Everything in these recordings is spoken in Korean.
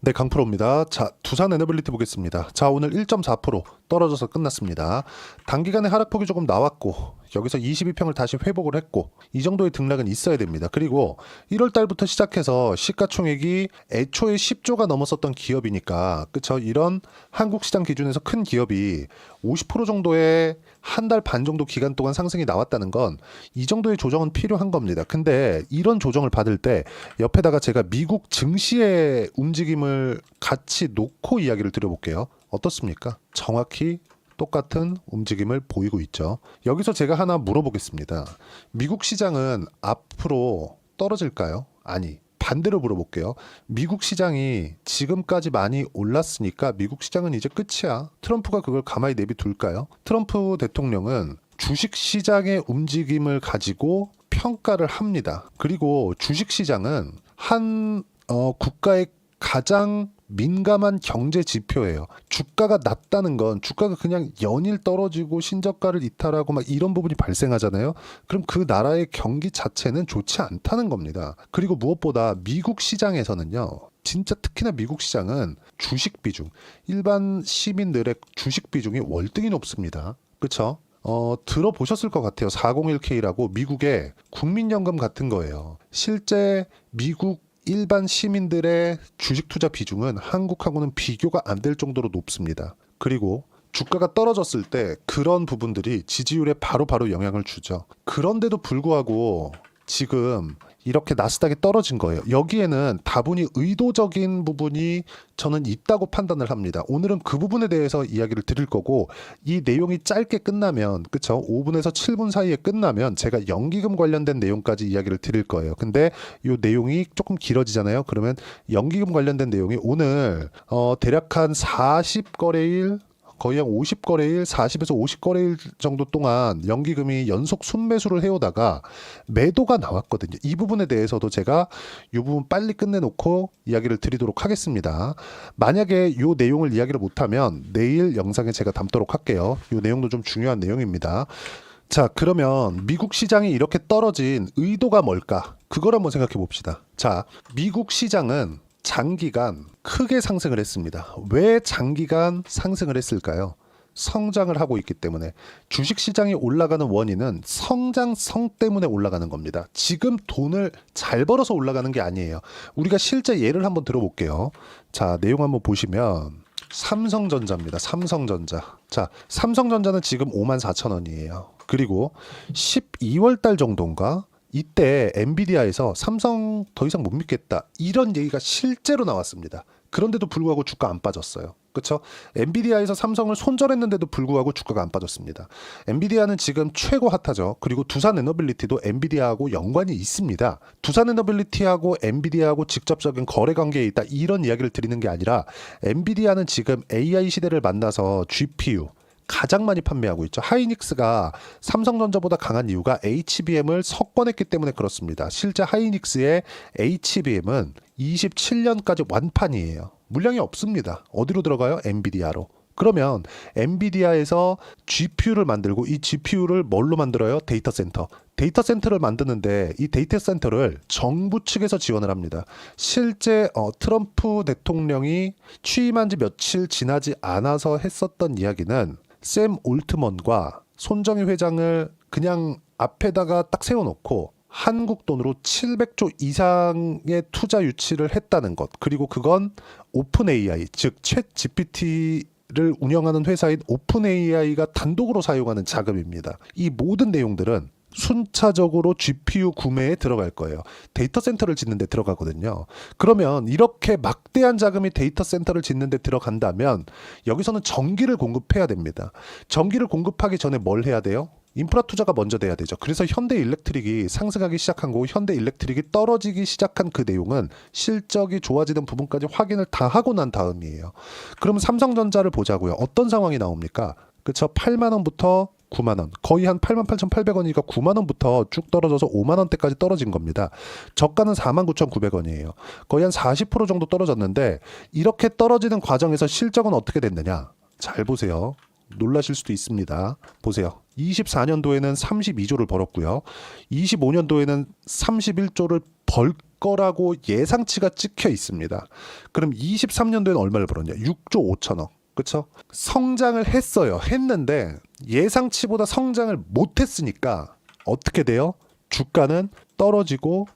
네, 강프로입니다. 자, 두산 에너빌리티 보겠습니다. 자, 오늘 1.4% 떨어져서 끝났습니다. 단기간에 하락폭이 조금 나왔고 여기서 22평을 다시 회복을 했고 이 정도의 등락은 있어야 됩니다. 그리고 1월 달부터 시작해서 시가총액이 애초에 10조가 넘었었던 기업이니까 그쵸? 이런 한국 시장 기준에서 큰 기업이 50% 정도의 한 달 반 정도 기간 동안 상승이 나왔다는 건 이 정도의 조정은 필요한 겁니다. 근데 이런 조정을 받을 때 옆에다가 제가 미국 증시의 움직임을 같이 놓고 이야기를 드려볼게요. 어떻습니까? 정확히 똑같은 움직임을 보이고 있죠. 여기서 제가 하나 물어보겠습니다. 미국 시장은 앞으로 떨어질까요? 아니, 반대로 물어볼게요. 미국 시장이 지금까지 많이 올랐으니까 미국 시장은 이제 끝이야. 트럼프가 그걸 가만히 내비둘까요? 트럼프 대통령은 주식 시장의 움직임을 가지고 평가를 합니다. 그리고 주식 시장은 한 국가의 가장 민감한 경제 지표예요. 주가가 낮다는 건 주가가 그냥 연일 떨어지고 신저가를 이탈하고 막 이런 부분이 발생하잖아요. 그럼 그 나라의 경기 자체는 좋지 않다는 겁니다. 그리고 무엇보다 미국 시장에서는요. 진짜 특히나 미국 시장은 주식 비중, 일반 시민들의 주식 비중이 월등히 높습니다. 그렇죠? 들어보셨을 것 같아요. 401k라고 미국의 국민연금 같은 거예요. 실제 미국 일반 시민들의 주식 투자 비중은 한국하고는 비교가 안 될 정도로 높습니다. 그리고 주가가 떨어졌을 때 그런 부분들이 지지율에 바로바로 영향을 주죠. 그런데도 불구하고 지금 이렇게 나스닥이 떨어진 거예요. 여기에는 다분히 의도적인 부분이 저는 있다고 판단을 합니다. 오늘은 그 부분에 대해서 이야기를 드릴 거고 이 내용이 짧게 끝나면 그쵸? 5분에서 7분 사이에 끝나면 제가 연기금 관련된 내용까지 이야기를 드릴 거예요. 근데 이 내용이 조금 길어지잖아요. 그러면 연기금 관련된 내용이 오늘 대략 한 40거래일 거의 한 50거래일, 40에서 50거래일 정도 동안 연기금이 연속 순매수를 해오다가 매도가 나왔거든요. 이 부분에 대해서도 제가 이 부분 빨리 끝내놓고 이야기를 드리도록 하겠습니다. 만약에 이 내용을 이야기를 못하면 내일 영상에 제가 담도록 할게요. 이 내용도 좀 중요한 내용입니다. 자, 그러면 미국 시장이 이렇게 떨어진 의도가 뭘까? 그걸 한번 생각해 봅시다. 자, 미국 시장은 장기간 크게 상승을 했습니다. 왜 장기간 상승을 했을까요? 성장을 하고 있기 때문에. 주식시장이 올라가는 원인은 성장성 때문에 올라가는 겁니다. 지금 돈을 잘 벌어서 올라가는 게 아니에요. 우리가 실제 예를 한번 들어볼게요. 자, 내용 한번 보시면 삼성전자입니다. 삼성전자. 자, 삼성전자는 지금 54,000원이에요. 그리고 12월 달 정도인가? 이때 엔비디아에서 삼성 더 이상 못 믿겠다 이런 얘기가 실제로 나왔습니다. 그런데도 불구하고 주가 안 빠졌어요. 그렇죠? 엔비디아에서 삼성을 손절했는데도 불구하고 주가가 안 빠졌습니다. 엔비디아는 지금 최고 핫하죠. 그리고 두산 에너빌리티도 엔비디아하고 연관이 있습니다. 두산 에너빌리티하고 엔비디아하고 직접적인 거래 관계에 있다 이런 이야기를 드리는 게 아니라 엔비디아는 지금 AI 시대를 만나서 GPU 가장 많이 판매하고 있죠. 하이닉스가 삼성전자보다 강한 이유가 HBM을 석권했기 때문에 그렇습니다. 실제 하이닉스의 HBM은 27년까지 완판이에요. 물량이 없습니다. 어디로 들어가요? 엔비디아로. 그러면 엔비디아에서 GPU를 만들고 이 GPU를 뭘로 만들어요? 데이터 센터. 데이터 센터를 만드는데 이 데이터 센터를 정부 측에서 지원을 합니다. 실제 트럼프 대통령이 취임한 지 며칠 지나지 않아서 했었던 이야기는 샘 올트먼과 손정희 회장을 그냥 앞에다가 딱 세워놓고 한국 돈으로 700조 이상의 투자 유치를 했다는 것. 그리고 그건 오픈 AI, 즉 챗 GPT를 운영하는 회사인 오픈 AI가 단독으로 사용하는 자금입니다. 이 모든 내용들은 순차적으로 GPU 구매에 들어갈 거예요. 데이터 센터를 짓는 데 들어가거든요. 그러면 이렇게 막대한 자금이 데이터 센터를 짓는 데 들어간다면 여기서는 전기를 공급해야 됩니다. 전기를 공급하기 전에 뭘 해야 돼요? 인프라 투자가 먼저 돼야 되죠. 그래서 현대일렉트릭이 상승하기 시작한 거고 현대일렉트릭이 떨어지기 시작한 그 내용은 실적이 좋아지는 부분까지 확인을 다 하고 난 다음이에요. 그럼 삼성전자를 보자고요. 어떤 상황이 나옵니까? 그쵸? 8만 원부터 9만 원. 거의 한 88,800원이니까 9만 원부터 쭉 떨어져서 5만 원대까지 떨어진 겁니다. 저가는 49,900원이에요. 거의 한 40% 정도 떨어졌는데 이렇게 떨어지는 과정에서 실적은 어떻게 됐느냐? 잘 보세요. 놀라실 수도 있습니다. 보세요. 24년도에는 32조를 벌었고요. 25년도에는 31조를 거라고 예상치가 찍혀 있습니다. 그럼 23년도에는 얼마를 벌었냐? 6조 5천억. 그렇죠? 성장을 했는데 예상치보다 성장을 못했으니까 어떻게 돼요? 주가는 떨어지고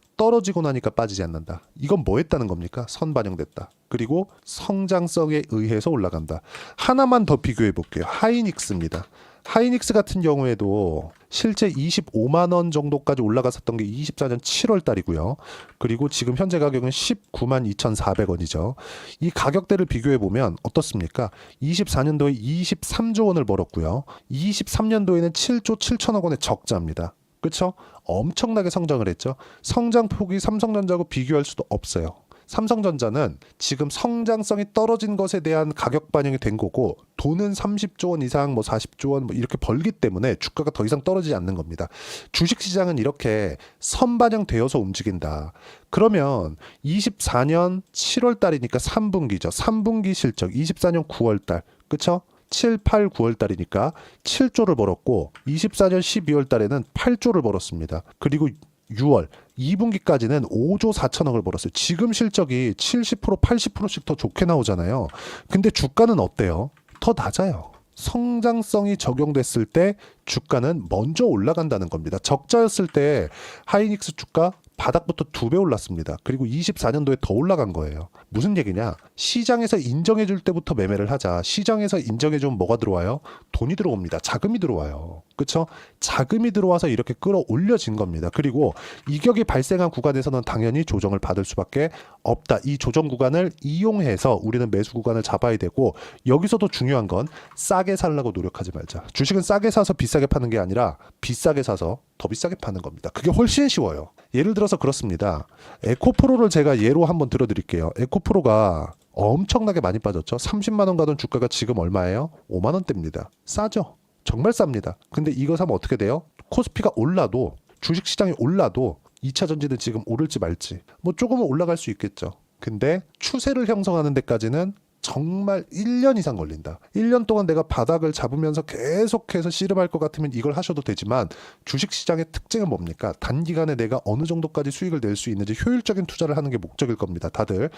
나니까 빠지지 않는다. 이건 뭐 했다는 겁니까? 선반영됐다. 그리고 성장성에 의해서 올라간다. 하나만 더 비교해 볼게요. 하이닉스입니다. 하이닉스 같은 경우에도 실제 25만 원 정도까지 올라갔었던 게 24년 7월 달이고요. 그리고 지금 현재 가격은 19만 2,400원이죠. 이 가격대를 비교해 보면 어떻습니까? 24년도에 23조 원을 벌었고요. 23년도에는 7조 7천억 원의 적자입니다. 그렇죠? 엄청나게 성장을 했죠. 성장폭이 삼성전자하고 비교할 수도 없어요. 삼성전자는 지금 성장성이 떨어진 것에 대한 가격 반영이 된 거고, 돈은 30조 원 이상, 뭐 40조 원 이렇게 벌기 때문에 주가가 더 이상 떨어지지 않는 겁니다. 주식시장은 이렇게 선반영되어서 움직인다. 그러면 24년 7월 달이니까 3분기죠. 3분기 실적 24년 9월 달. 그렇죠? 7, 8, 9월 달이니까 7조를 벌었고 24년 12월 달에는 8조를 벌었습니다. 그리고 6월 2분기까지는 5조 4천억을 벌었어요. 지금 실적이 70%, 80%씩 더 좋게 나오잖아요. 근데 주가는 어때요? 더 낮아요. 성장성이 적용됐을 때 주가는 먼저 올라간다는 겁니다. 적자였을 때 하이닉스 주가 바닥부터 2배 올랐습니다. 그리고 24년도에 더 올라간 거예요. 무슨 얘기냐? 시장에서 인정해 줄 때부터 매매를 하자. 시장에서 인정해 주면 뭐가 들어와요? 돈이 들어옵니다. 자금이 들어와요. 그렇죠? 자금이 들어와서 이렇게 끌어올려진 겁니다. 그리고 이격이 발생한 구간에서는 당연히 조정을 받을 수밖에 없다. 이 조정 구간을 이용해서 우리는 매수 구간을 잡아야 되고, 여기서도 중요한 건 싸게 살라고 노력하지 말자. 주식은 싸게 사서 비싸게 파는 게 아니라 비싸게 사서 더 비싸게 파는 겁니다. 그게 훨씬 쉬워요. 예를 들어서 그렇습니다. 에코프로를 제가 예로 한번 들어드릴게요. 에코프로가 엄청나게 많이 빠졌죠. 30만 원 가던 주가가 지금 얼마예요? 5만 원대입니다. 싸죠. 정말 쌉니다. 근데 이거 사면 어떻게 돼요? 코스피가 올라도, 주식시장이 올라도 2차 전지는 지금 오를지 말지 뭐 조금은 올라갈 수 있겠죠. 근데 추세를 형성하는 데까지는 정말 1년 이상 걸린다. 1년 동안 내가 바닥을 잡으면서 계속해서 씨름할 것 같으면 이걸 하셔도 되지만, 주식시장의 특징은 뭡니까? 단기간에 내가 어느 정도까지 수익을 낼 수 있는지 효율적인 투자를 하는 게 목적일 겁니다. 다들.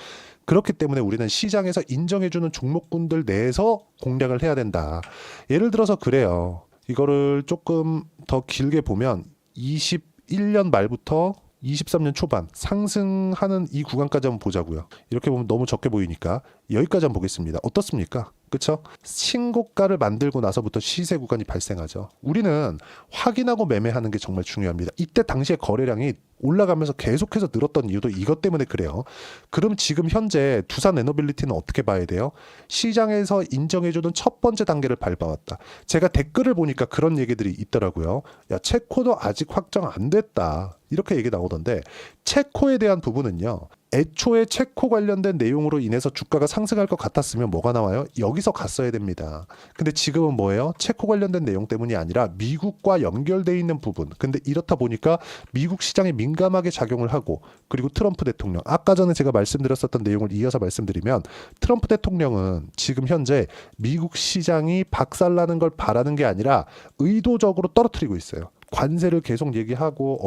그렇기 때문에 우리는 시장에서 인정해주는 종목군들 내에서 공략을 해야 된다. 예를 들어서 그래요. 이거를 조금 더 길게 보면 21년 말부터 23년 초반 상승하는 이 구간까지 한번 보자고요. 이렇게 보면 너무 적게 보이니까 여기까지 한번 보겠습니다. 어떻습니까? 그렇죠? 신고가를 만들고 나서부터 시세 구간이 발생하죠. 우리는 확인하고 매매하는 게 정말 중요합니다. 이때 당시에 거래량이 올라가면서 계속해서 늘었던 이유도 이것 때문에 그래요. 그럼 지금 현재 두산 에너빌리티는 어떻게 봐야 돼요? 시장에서 인정해주는 첫 번째 단계를 밟아왔다. 제가 댓글을 보니까 그런 얘기들이 있더라고요. 야, 체코도 아직 확정 안 됐다. 이렇게 얘기 나오던데, 체코에 대한 부분은요, 애초에 체코 관련된 내용으로 인해서 주가가 상승할 것 같았으면 뭐가 나와요? 여기서 갔어야 됩니다. 근데 지금은 뭐예요? 체코 관련된 내용 때문이 아니라 미국과 연결돼 있는 부분. 근데 이렇다 보니까 미국 시장에 민감하게 작용을 하고, 그리고 트럼프 대통령, 아까 전에 제가 말씀드렸었던 내용을 이어서 말씀드리면, 트럼프 대통령은 지금 현재 미국 시장이 박살나는 걸 바라는 게 아니라 의도적으로 떨어뜨리고 있어요. 관세를 계속 얘기하고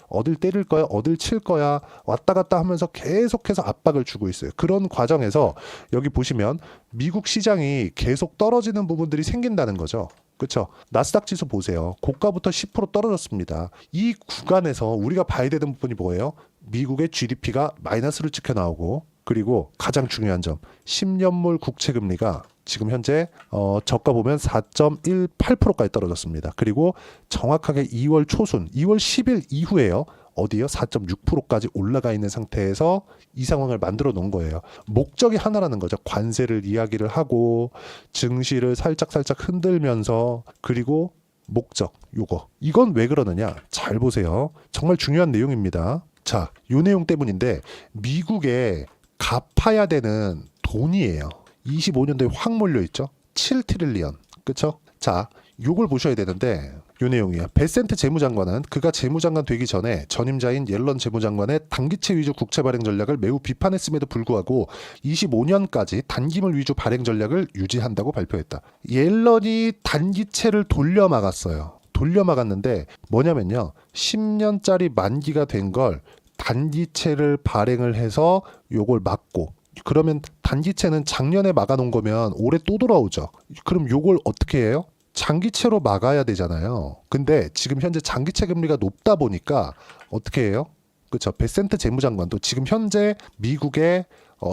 어딜 때릴 거야, 어딜 칠 거야, 왔다 갔다 하면서 계속해서 압박을 주고 있어요. 그런 과정에서 여기 보시면 미국 시장이 계속 떨어지는 부분들이 생긴다는 거죠. 그렇죠? 나스닥 지수 보세요. 고가부터 10% 떨어졌습니다. 이 구간에서 우리가 봐야 되는 부분이 뭐예요? 미국의 GDP가 마이너스를 찍혀 나오고, 그리고 가장 중요한 점, 10년물 국채금리가 지금 현재 저가 보면 4.18%까지 떨어졌습니다. 그리고 정확하게 2월 초순, 2월 10일 이후에요. 어디요? 4.6%까지 올라가 있는 상태에서 이 상황을 만들어 놓은 거예요. 목적이 하나라는 거죠. 관세를 이야기를 하고, 증시를 살짝 흔들면서, 그리고 목적, 요거. 이건 왜 그러느냐? 잘 보세요. 정말 중요한 내용입니다. 자, 요 내용 때문인데, 미국에 갚아야 되는 돈이에요. 25년도에 확 몰려있죠. 7트릴리언. 그쵸? 자, 요걸 보셔야 되는데, 요 내용이에요. 베센트 재무장관은 그가 재무장관 되기 전에 전임자인 옐런 재무장관의 단기채 위주 국채 발행 전략을 매우 비판했음에도 불구하고 25년까지 단기물 위주 발행 전략을 유지한다고 발표했다. 옐런이 단기채를 돌려막았어요. 돌려막았는데 뭐냐면요, 10년짜리 만기가 된 걸 단기채를 발행을 해서 요걸 막고, 그러면 단기채는 작년에 막아놓은 거면 올해 또 돌아오죠. 그럼 요걸 어떻게 해요? 장기채로 막아야 되잖아요. 근데 지금 현재 장기채 금리가 높다 보니까 어떻게 해요? 그렇죠. 베센트 재무장관도 지금 현재 미국의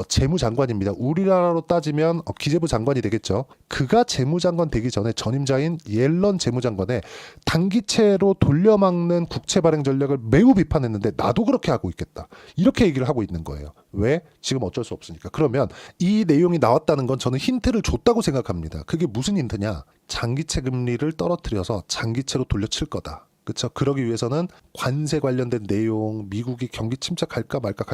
재무장관입니다. 우리나라로 따지면 기재부 장관이 되겠죠. 그가 재무장관 되기 전에 전임자인 옐런 재무장관의 단기채로 돌려막는 국채 발행 전략을 매우 비판했는데 나도 그렇게 하고 있겠다. 이렇게 얘기를 하고 있는 거예요. 왜? 지금 어쩔 수 없으니까. 그러면 이 내용이 나왔다는 건 저는 힌트를 줬다고 생각합니다. 그게 무슨 힌트냐? 장기채 금리를 떨어뜨려서 장기채로 돌려칠 거다. 그렇죠. 그러기 위해서는 관세 관련된 내용, 미국이 경기 침체갈까 말까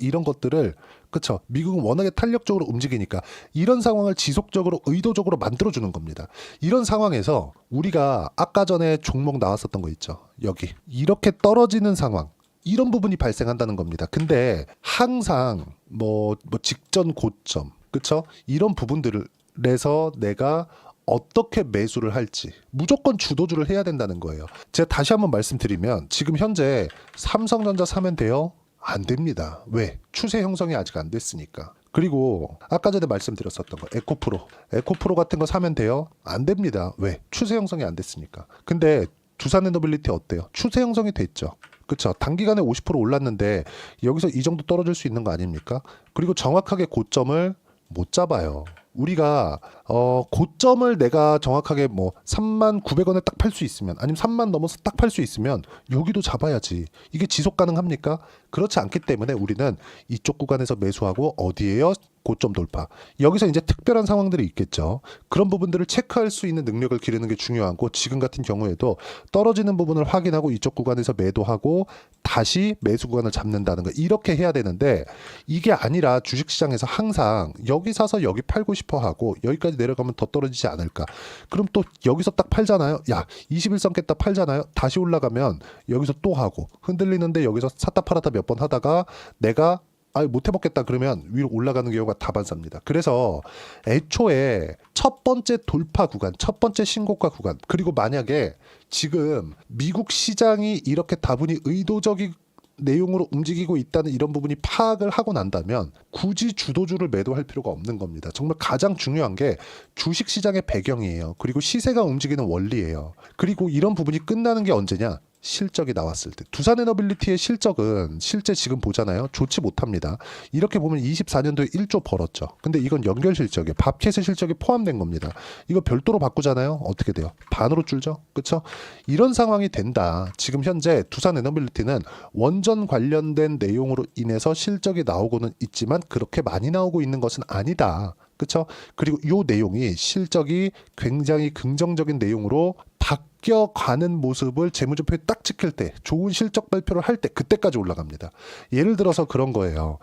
이런 것들을, 그렇죠. 미국은 워낙에 탄력적으로 움직이니까 이런 상황을 지속적으로 의도적으로 만들어주는 겁니다. 이런 상황에서 우리가 아까 전에 종목 나왔었던 거 있죠. 여기 이렇게 떨어지는 상황, 이런 부분이 발생한다는 겁니다. 근데 항상 뭐 직전 고점, 그렇죠. 이런 부분들에서 내가 어떻게 매수를 할지 무조건 주도주를 해야 된다는 거예요. 제가 다시 한번 말씀드리면 지금 현재 삼성전자 사면 돼요? 안 됩니다. 왜? 추세 형성이 아직 안 됐으니까. 그리고 아까 전에 말씀드렸었던 거 에코프로 같은 거 사면 돼요? 안 됩니다. 왜? 추세 형성이 안 됐으니까. 근데 두산에너빌리티 어때요? 추세 형성이 됐죠. 그렇죠. 단기간에 50% 올랐는데 여기서 이 정도 떨어질 수 있는 거 아닙니까? 그리고 정확하게 고점을 못 잡아요. 우리가 고점을 내가 정확하게 뭐 39,900원에 딱 팔 수 있으면, 아니면 3만 넘어서 딱 팔 수 있으면 여기도 잡아야지. 이게 지속 가능합니까? 그렇지 않기 때문에 우리는 이쪽 구간에서 매수하고, 어디에요? 고점 돌파. 여기서 이제 특별한 상황들이 있겠죠. 그런 부분들을 체크할 수 있는 능력을 기르는 게 중요하고, 지금 같은 경우에도 떨어지는 부분을 확인하고 이쪽 구간에서 매도하고 다시 매수 구간을 잡는다는 거, 이렇게 해야 되는데, 이게 아니라 주식시장에서 항상 여기 사서 여기 팔고 싶어 하고 여기까지 내려가면 더 떨어지지 않을까. 그럼 또 여기서 딱 팔잖아요. 야, 21선 깼다 팔잖아요. 다시 올라가면 여기서 또 하고, 흔들리는데 여기서 샀다 팔았다 몇 번 하다가 내가 못 해먹겠다 그러면 위로 올라가는 경우가 다반사입니다. 그래서 애초에 첫 번째 돌파 구간, 첫 번째 신고가 구간, 그리고 만약에 지금 미국 시장이 이렇게 다분히 의도적인 내용으로 움직이고 있다는 이런 부분이 파악을 하고 난다면 굳이 주도주를 매도할 필요가 없는 겁니다. 정말 가장 중요한 게 주식시장의 배경이에요. 그리고 시세가 움직이는 원리예요. 그리고 이런 부분이 끝나는 게 언제냐? 실적이 나왔을 때. 두산에너빌리티의 실적은 실제 지금 보잖아요. 좋지 못합니다. 이렇게 보면 24년도에 1조 벌었죠. 근데 이건 연결 실적이에요. 밥캣의 실적이 포함된 겁니다. 이거 별도로 바꾸잖아요. 어떻게 돼요? 반으로 줄죠. 그렇죠? 이런 상황이 된다. 지금 현재 두산에너빌리티는 원전 관련된 내용으로 인해서 실적이 나오고는 있지만 그렇게 많이 나오고 있는 것은 아니다. 그렇죠? 그리고 이 내용이, 실적이 굉장히 긍정적인 내용으로 바뀌어가는 모습을 재무제표에 딱 찍힐 때, 좋은 실적 발표를 할 때, 그때까지 올라갑니다. 예를 들어서 그런 거예요.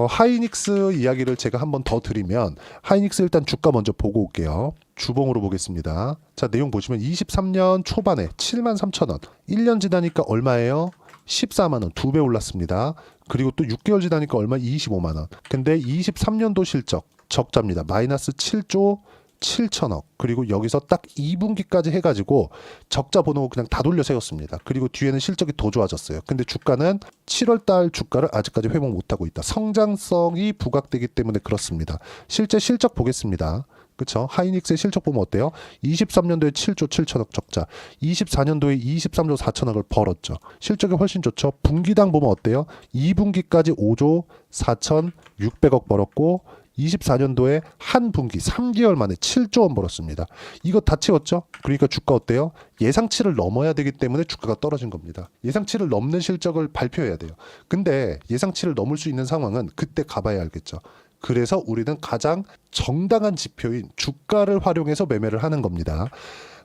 하이닉스 이야기를 제가 한번 더 드리면, 하이닉스 일단 주가 먼저 보고 올게요. 주봉으로 보겠습니다. 자, 내용 보시면 23년 초반에 73,000원, 1년 지나니까 얼마예요? 14만원, 2배 올랐습니다. 그리고 또 6개월 지나니까 얼마? 25만원. 근데 23년도 실적 적자입니다. 마이너스 7조 7천억. 그리고 여기서 딱 2분기까지 해가지고 적자 번호 그냥 다 돌려 세웠습니다. 그리고 뒤에는 실적이 더 좋아졌어요. 근데 주가는 7월달 주가를 아직까지 회복 못하고 있다. 성장성이 부각되기 때문에 그렇습니다. 실제 실적 보겠습니다. 그렇죠? 하이닉스의 실적 보면 어때요? 23년도에 7조 7천억 적자, 24년도에 23조 4천억을 벌었죠. 실적이 훨씬 좋죠. 분기당 보면 어때요? 2분기까지 5조 4,600억 벌었고 24년도에 한 분기 3개월 만에 7조 원 벌었습니다. 이거 다 채웠죠? 그러니까 주가 어때요? 예상치를 넘어야 되기 때문에 주가가 떨어진 겁니다. 예상치를 넘는 실적을 발표해야 돼요. 근데 예상치를 넘을 수 있는 상황은 그때 가봐야 알겠죠. 그래서 우리는 가장 정당한 지표인 주가를 활용해서 매매를 하는 겁니다.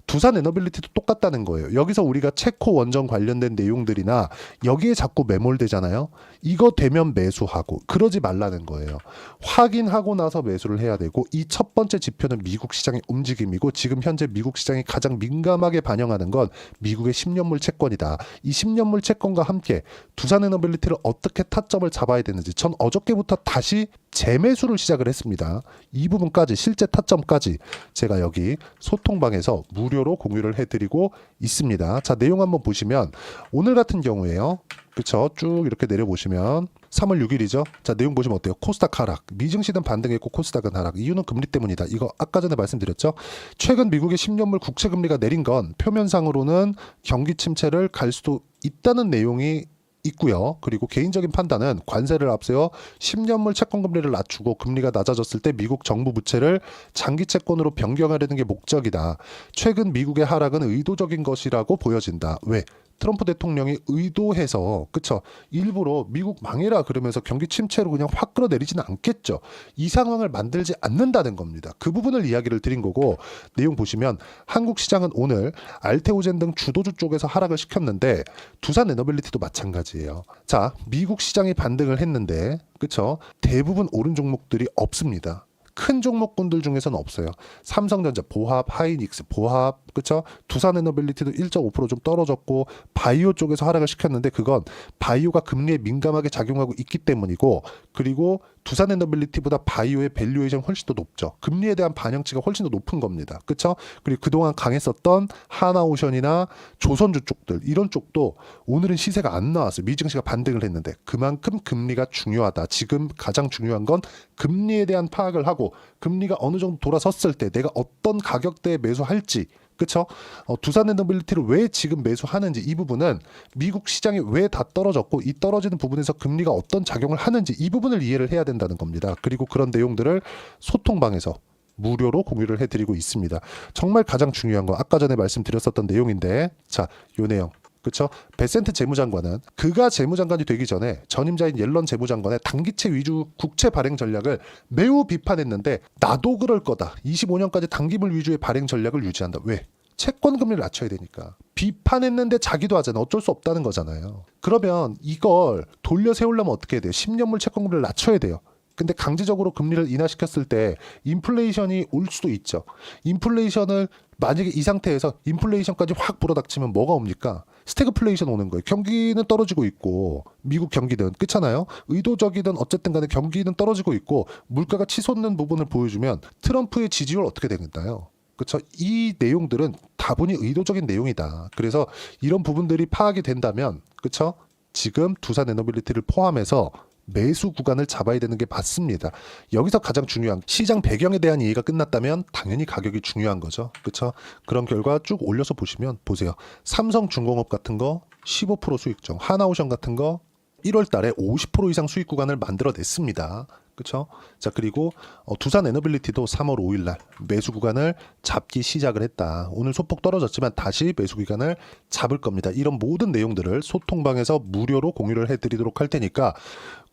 두산에너빌리티도 똑같다는 거예요. 여기서 우리가 체코 원전 관련된 내용들이나 여기에 자꾸 매몰되잖아요. 이거 되면 매수하고, 그러지 말라는 거예요. 확인하고 나서 매수를 해야 되고, 이 첫 번째 지표는 미국 시장의 움직임이고, 지금 현재 미국 시장이 가장 민감하게 반영하는 건 미국의 10년물 채권이다. 이 10년물 채권과 함께 두산에너빌리티를 어떻게 타점을 잡아야 되는지, 전 어저께부터 다시 재매수를 시작을 했습니다. 이 부분까지 실제 타점까지 제가 여기 소통방에서 무료로 공유를 해드리고 있습니다. 자, 내용 한번 보시면 오늘 같은 경우에요. 그쵸? 쭉 이렇게 내려보시면 3월 6일이죠. 자, 내용 보시면 어때요? 코스닥 하락, 미증시는 반등했고 코스닥은 하락. 이유는 금리 때문이다. 이거 아까 전에 말씀드렸죠. 최근 미국의 10년물 국채 금리가 내린 건 표면상으로는 경기 침체를 갈 수도 있다는 내용이 있고요. 그리고 개인적인 판단은 관세를 앞세워 10년물 채권 금리를 낮추고 금리가 낮아졌을 때 미국 정부 부채를 장기 채권으로 변경하려는 게 목적이다. 최근 미국의 하락은 의도적인 것이라고 보여진다. 왜? 트럼프 대통령이 의도해서 그쵸 일부러 미국 망해라 그러면서 경기 침체로 그냥 확 끌어내리지는 않겠죠. 이 상황을 만들지 않는다는 겁니다. 그 부분을 이야기를 드린 거고 내용 보시면 한국 시장은 오늘 알테오젠 등 주도주 쪽에서 하락을 시켰는데 두산 에너빌리티도 마찬가지예요. 자, 미국 시장이 반등을 했는데 그쵸 대부분 오른 종목들이 없습니다. 큰 종목군들 중에서는 없어요. 삼성전자, 보합, 하이닉스, 보합, 그쵸? 두산에너빌리티도 1.5% 좀 떨어졌고 바이오 쪽에서 하락을 시켰는데 그건 바이오가 금리에 민감하게 작용하고 있기 때문이고 그리고 두산에너빌리티보다 바이오의 밸류에이션 훨씬 더 높죠. 금리에 대한 반영치가 훨씬 더 높은 겁니다. 그쵸? 그리고 그동안 강했었던 하나오션이나 조선주 쪽들 이런 쪽도 오늘은 시세가 안 나왔어요. 미증시가 반등을 했는데 그만큼 금리가 중요하다. 지금 가장 중요한 건 금리에 대한 파악을 하고 금리가 어느 정도 돌아섰을 때 내가 어떤 가격대에 매수할지 그쵸? 두산에너빌리티를 왜 지금 매수하는지 이 부분은 미국 시장이 왜 다 떨어졌고 이 떨어지는 부분에서 금리가 어떤 작용을 하는지 이 부분을 이해를 해야 된다는 겁니다. 그리고 그런 내용들을 소통방에서 무료로 공유를 해드리고 있습니다. 정말 가장 중요한 거 아까 전에 말씀드렸었던 내용인데 자, 요 내용 그렇죠? 베센트 재무장관은 그가 재무장관이 되기 전에 전임자인 옐런 재무장관의 단기채 위주 국채 발행 전략을 매우 비판했는데 나도 그럴 거다. 25년까지 단기물 위주의 발행 전략을 유지한다. 왜? 채권 금리를 낮춰야 되니까. 비판했는데 자기도 하잖아. 어쩔 수 없다는 거잖아요. 그러면 이걸 돌려 세우려면 어떻게 해야 돼요? 10년물 채권 금리를 낮춰야 돼요. 근데 강제적으로 금리를 인하시켰을 때 인플레이션이 올 수도 있죠. 인플레이션을 만약에 이 상태에서 인플레이션까지 확 불어닥치면 뭐가 옵니까? 스태그플레이션 오는 거예요. 경기는 떨어지고 있고 미국 경기는 그렇잖아요. 의도적이든 어쨌든 간에 경기는 떨어지고 있고 물가가 치솟는 부분을 보여주면 트럼프의 지지율 어떻게 되는가요? 그렇죠. 이 내용들은 다분히 의도적인 내용이다. 그래서 이런 부분들이 파악이 된다면 그렇죠. 지금 두산 에너빌리티를 포함해서 매수 구간을 잡아야 되는 게 맞습니다. 여기서 가장 중요한 시장 배경에 대한 이해가 끝났다면 당연히 가격이 중요한 거죠. 그렇죠? 그런 결과 쭉 올려서 보시면 보세요. 삼성중공업 같은 거 15% 수익정, 하나오션 같은 거 1월 달에 50% 이상 수익 구간을 만들어냈습니다. 그렇죠? 자, 그리고 두산 에너빌리티도 3월 5일 날 매수 구간을 잡기 시작을 했다. 오늘 소폭 떨어졌지만 다시 매수 구간을 잡을 겁니다. 이런 모든 내용들을 소통방에서 무료로 공유를 해드리도록 할 테니까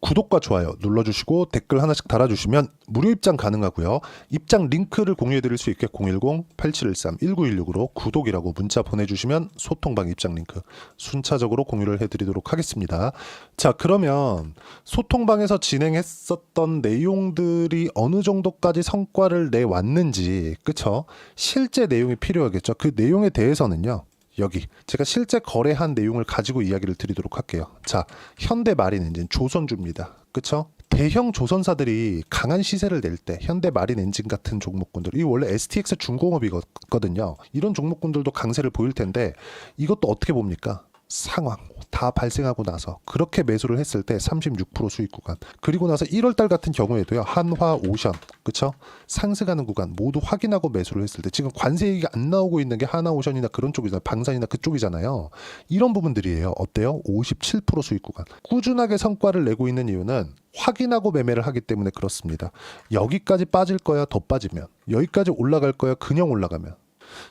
구독과 좋아요 눌러주시고 댓글 하나씩 달아주시면 무료 입장 가능하고요. 입장 링크를 공유해드릴 수 있게 010-8713-1916으로 구독이라고 문자 보내주시면 소통방 입장 링크 순차적으로 공유를 해드리도록 하겠습니다. 자, 그러면 소통방에서 진행했었던 내용들이 어느 정도까지 성과를 내왔는지 그쵸? 실제 내용이 필요하겠죠. 그 내용에 대해서는요. 여기 제가 실제 거래한 내용을 가지고 이야기를 드리도록 할게요. 자, 현대마린엔진 조선주입니다. 그쵸? 대형 조선사들이 강한 시세를 낼 때 현대마린엔진 같은 종목군들 이 원래 STX 중공업이거든요. 이런 종목군들도 강세를 보일 텐데 이것도 어떻게 봅니까? 상황 다 발생하고 나서 그렇게 매수를 했을 때 36% 수익 구간 그리고 나서 1월달 같은 경우에도요 한화 오션 그쵸 상승하는 구간 모두 확인하고 매수를 했을 때 지금 관세 얘기가 안 나오고 있는 게 하나 오션이나 그런 쪽이잖아요. 방산이나 그쪽이잖아요. 이런 부분들이에요. 어때요? 57% 수익 구간 꾸준하게 성과를 내고 있는 이유는 확인하고 매매를 하기 때문에 그렇습니다. 여기까지 빠질 거야 더 빠지면 여기까지 올라갈 거야 그냥 올라가면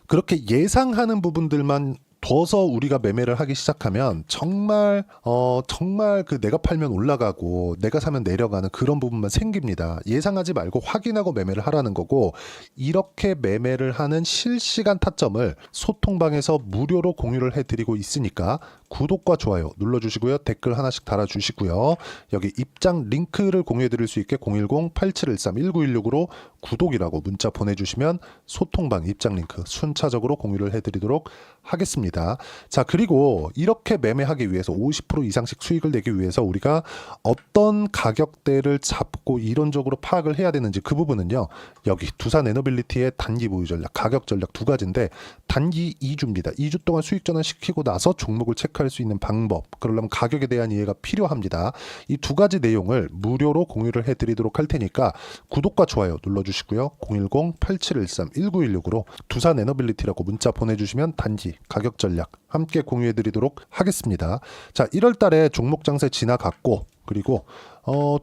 그렇게 예상하는 부분들만 둬서 우리가 매매를 하기 시작하면 정말 그 내가 팔면 올라가고 내가 사면 내려가는 그런 부분만 생깁니다. 예상하지 말고 확인하고 매매를 하라는 거고 이렇게 매매를 하는 실시간 타점을 소통방에서 무료로 공유를 해드리고 있으니까 구독과 좋아요 눌러주시고요. 댓글 하나씩 달아주시고요. 여기 입장 링크를 공유해드릴 수 있게 010-8713-1916으로 구독이라고 문자 보내주시면 소통방 입장 링크 순차적으로 공유를 해드리도록 하겠습니다. 자, 그리고 이렇게 매매하기 위해서 50% 이상씩 수익을 내기 위해서 우리가 어떤 가격대를 잡고 이론적으로 파악을 해야 되는지 그 부분은요, 여기 두산 에너빌리티의 단기 보유 전략, 가격 전략 두 가지인데 단기 2주입니다. 2주 동안 수익 전환 시키고 나서 종목을 체크할 수 있는 방법, 그러려면 가격에 대한 이해가 필요합니다. 이 두 가지 내용을 무료로 공유를 해드리도록 할 테니까 구독과 좋아요 눌러주시고요. 010-8713-1916으로 두산 에너빌리티라고 문자 보내주시면 단기 가격 전략 함께 공유해드리도록 하겠습니다. 자, 1월 달에 종목 장세 지나갔고, 그리고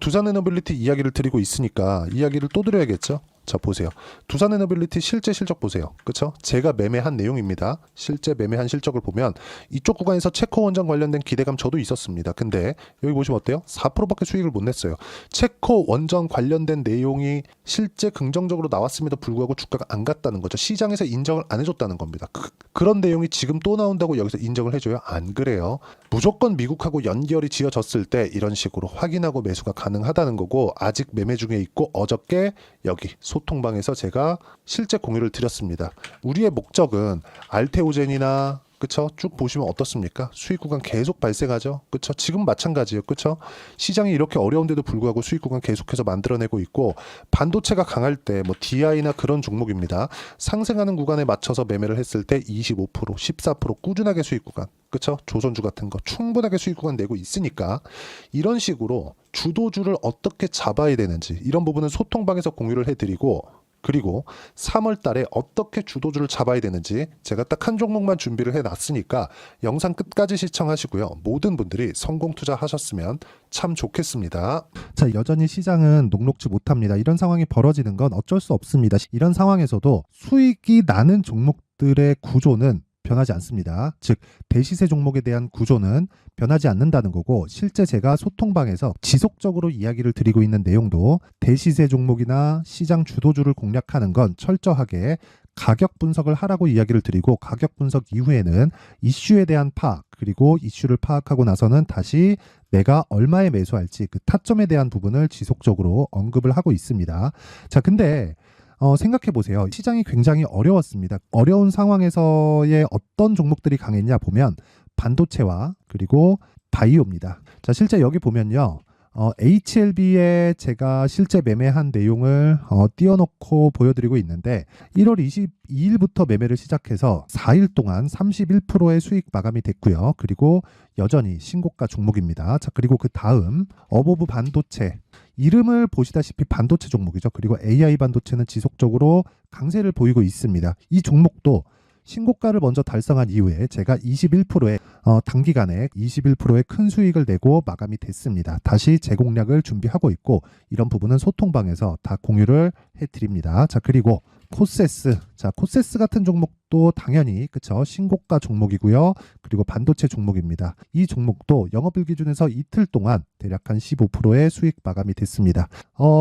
두산 에너빌리티 이야기를 드리고 있으니까 이야기를 또 드려야겠죠. 자, 보세요. 두산 에너빌리티 실제 실적 보세요. 그쵸? 제가 매매한 내용입니다. 실제 매매한 실적을 보면 이쪽 구간에서 체코 원전 관련된 기대감 저도 있었습니다. 근데 여기 보시면 어때요? 4%밖에 수익을 못 냈어요. 체코 원전 관련된 내용이 실제 긍정적으로 나왔음에도 불구하고 주가가 안 갔다는 거죠. 시장에서 인정을 안 해줬다는 겁니다. 그런 내용이 지금 또 나온다고 여기서 인정을 해줘요? 안 그래요. 무조건 미국하고 연결이 지어졌을 때 이런 식으로 확인하고 매수가 가능하다는 거고, 아직 매매 중에 있고 어저께 여기 소통방에서 제가 실제 공유를 드렸습니다. 우리의 목적은 알테오젠이나, 그쵸? 쭉 보시면 어떻습니까? 수익 구간 계속 발생하죠. 그쵸? 지금 마찬가지예요. 그쵸? 시장이 이렇게 어려운데도 불구하고 수익 구간 계속해서 만들어내고 있고, 반도체가 강할 때 뭐 DI나 그런 종목입니다. 상승하는 구간에 맞춰서 매매를 했을 때 25%, 14% 꾸준하게 수익 구간, 그쵸? 조선주 같은 거 충분하게 수익 구간 내고 있으니까 이런 식으로 주도주를 어떻게 잡아야 되는지 이런 부분은 소통방에서 공유를 해드리고, 그리고 3월 달에 어떻게 주도주를 잡아야 되는지 제가 딱 한 종목만 준비를 해놨으니까 영상 끝까지 시청하시고요. 모든 분들이 성공 투자하셨으면 참 좋겠습니다. 자, 여전히 시장은 녹록지 못합니다. 이런 상황이 벌어지는 건 어쩔 수 없습니다. 이런 상황에서도 수익이 나는 종목들의 구조는 변하지 않습니다. 즉, 대시세 종목에 대한 구조는 변하지 않는다는 거고, 실제 제가 소통방에서 지속적으로 이야기를 드리고 있는 내용도 대시세 종목이나 시장 주도주를 공략하는 건 철저하게 가격 분석을 하라고 이야기를 드리고, 가격 분석 이후에는 이슈에 대한 파악, 그리고 이슈를 파악하고 나서는 다시 내가 얼마에 매수할지 그 타점에 대한 부분을 지속적으로 언급을 하고 있습니다. 자, 근데 생각해 보세요. 시장이 굉장히 어려웠습니다. 어려운 상황에서의 어떤 종목들이 강했냐 보면 반도체와 그리고 바이오입니다. 자, 실제 여기 보면요. HLB에 제가 실제 매매한 내용을 띄워놓고 보여드리고 있는데 1월 22일부터 매매를 시작해서 4일 동안 31%의 수익 마감이 됐고요. 그리고 여전히 신고가 종목입니다. 자, 그리고 그 다음 어보브 반도체, 이름을 보시다시피 반도체 종목이죠. 그리고 AI 반도체는 지속적으로 강세를 보이고 있습니다. 이 종목도 신고가를 먼저 달성한 이후에 제가 21%의 단기간에 21%의 큰 수익을 내고 마감이 됐습니다. 다시 재공략을 준비하고 있고, 이런 부분은 소통방에서 다 공유를 해드립니다. 자, 그리고 코세스, 자, 코세스 같은 종목도 당연히 그쵸, 신고가 종목이고요. 그리고 반도체 종목입니다. 이 종목도 영업일 기준에서 이틀 동안 대략 한 15%의 수익 마감이 됐습니다.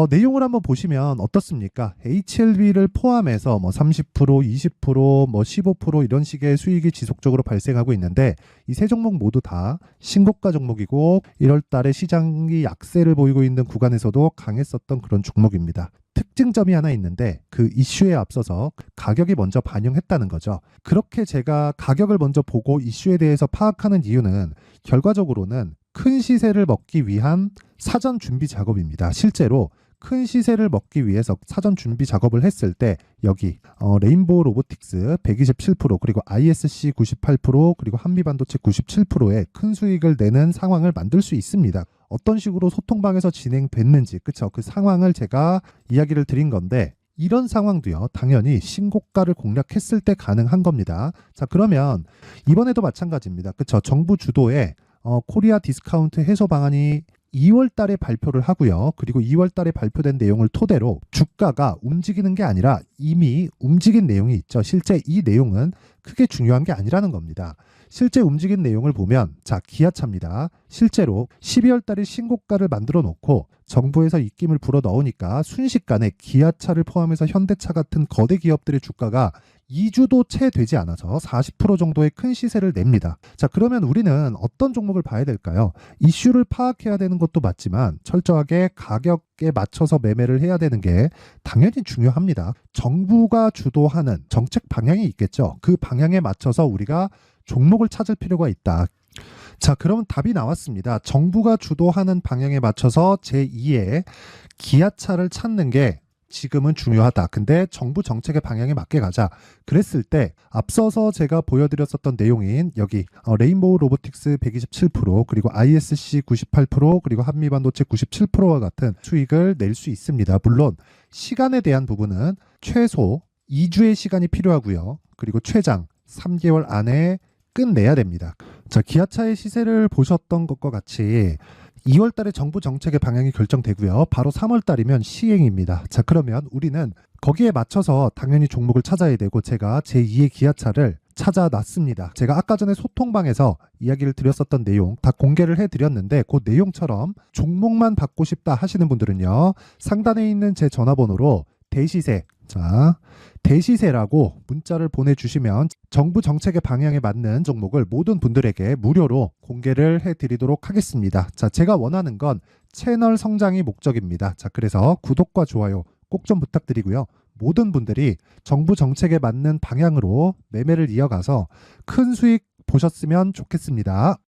내용을 한번 보시면 어떻습니까? HLB를 포함해서 뭐 30%, 20%, 뭐 15% 이런 식의 수익이 지속적으로 발생하고 있는데, 이 세 종목 모두 다 신고가 종목이고 1월 달에 시장이 약세를 보이고 있는 구간에서도 강했었던 그런 종목입니다. 특징점이 하나 있는데 그 이슈에 앞서서 가격이 먼저 반영했다는 거죠. 그렇게 제가 가격을 먼저 보고 이슈에 대해서 파악하는 이유는 결과적으로는 큰 시세를 먹기 위한 사전 준비 작업입니다. 실제로 큰 시세를 먹기 위해서 사전 준비 작업을 했을 때 여기 레인보우 로보틱스 127%, 그리고 ISC 98%, 그리고 한미반도체 97%의 큰 수익을 내는 상황을 만들 수 있습니다. 어떤 식으로 소통방에서 진행됐는지, 그쵸? 그 상황을 제가 이야기를 드린 건데, 이런 상황도요, 당연히 신고가를 공략했을 때 가능한 겁니다. 자, 그러면 이번에도 마찬가지입니다. 그쵸? 정부 주도의 코리아 디스카운트 해소 방안이 2월 달에 발표를 하고요. 그리고 2월 달에 발표된 내용을 토대로 주가가 움직이는 게 아니라 이미 움직인 내용이 있죠. 실제 이 내용은 크게 중요한 게 아니라는 겁니다. 실제 움직인 내용을 보면, 자, 기아차입니다. 실제로 12월 달에 신고가를 만들어 놓고 정부에서 입김을 불어 넣으니까 순식간에 기아차를 포함해서 현대차 같은 거대 기업들의 주가가 2주도 채 되지 않아서 40% 정도의 큰 시세를 냅니다. 자, 그러면 우리는 어떤 종목을 봐야 될까요? 이슈를 파악해야 되는 것도 맞지만 철저하게 가격에 맞춰서 매매를 해야 되는 게 당연히 중요합니다. 정부가 주도하는 정책 방향이 있겠죠. 그 방향에 맞춰서 우리가 종목을 찾을 필요가 있다. 자, 그러면 답이 나왔습니다. 정부가 주도하는 방향에 맞춰서 제2의 기아차를 찾는 게 지금은 중요하다. 근데 정부 정책의 방향에 맞게 가자. 그랬을 때 앞서서 제가 보여드렸었던 내용인 여기 레인보우 로보틱스 127% 그리고 ISC 98% 그리고 한미반도체 97%와 같은 수익을 낼 수 있습니다. 물론 시간에 대한 부분은 최소 2주의 시간이 필요하고요. 그리고 최장 3개월 안에 끝내야 됩니다. 자, 기아차의 시세를 보셨던 것과 같이 2월 달에 정부 정책의 방향이 결정되고요. 바로 3월 달이면 시행입니다. 자, 그러면 우리는 거기에 맞춰서 당연히 종목을 찾아야 되고 제가 제2의 기아차를 찾아놨습니다. 제가 아까 전에 소통방에서 이야기를 드렸었던 내용 다 공개를 해드렸는데 그 내용처럼 종목만 받고 싶다 하시는 분들은요. 상단에 있는 제 전화번호로 대시세, 자, 대시세라고 문자를 보내주시면 정부 정책의 방향에 맞는 종목을 모든 분들에게 무료로 공개를 해드리도록 하겠습니다. 자, 제가 원하는 건 채널 성장이 목적입니다. 자, 그래서 구독과 좋아요 꼭 좀 부탁드리고요. 모든 분들이 정부 정책에 맞는 방향으로 매매를 이어가서 큰 수익 보셨으면 좋겠습니다.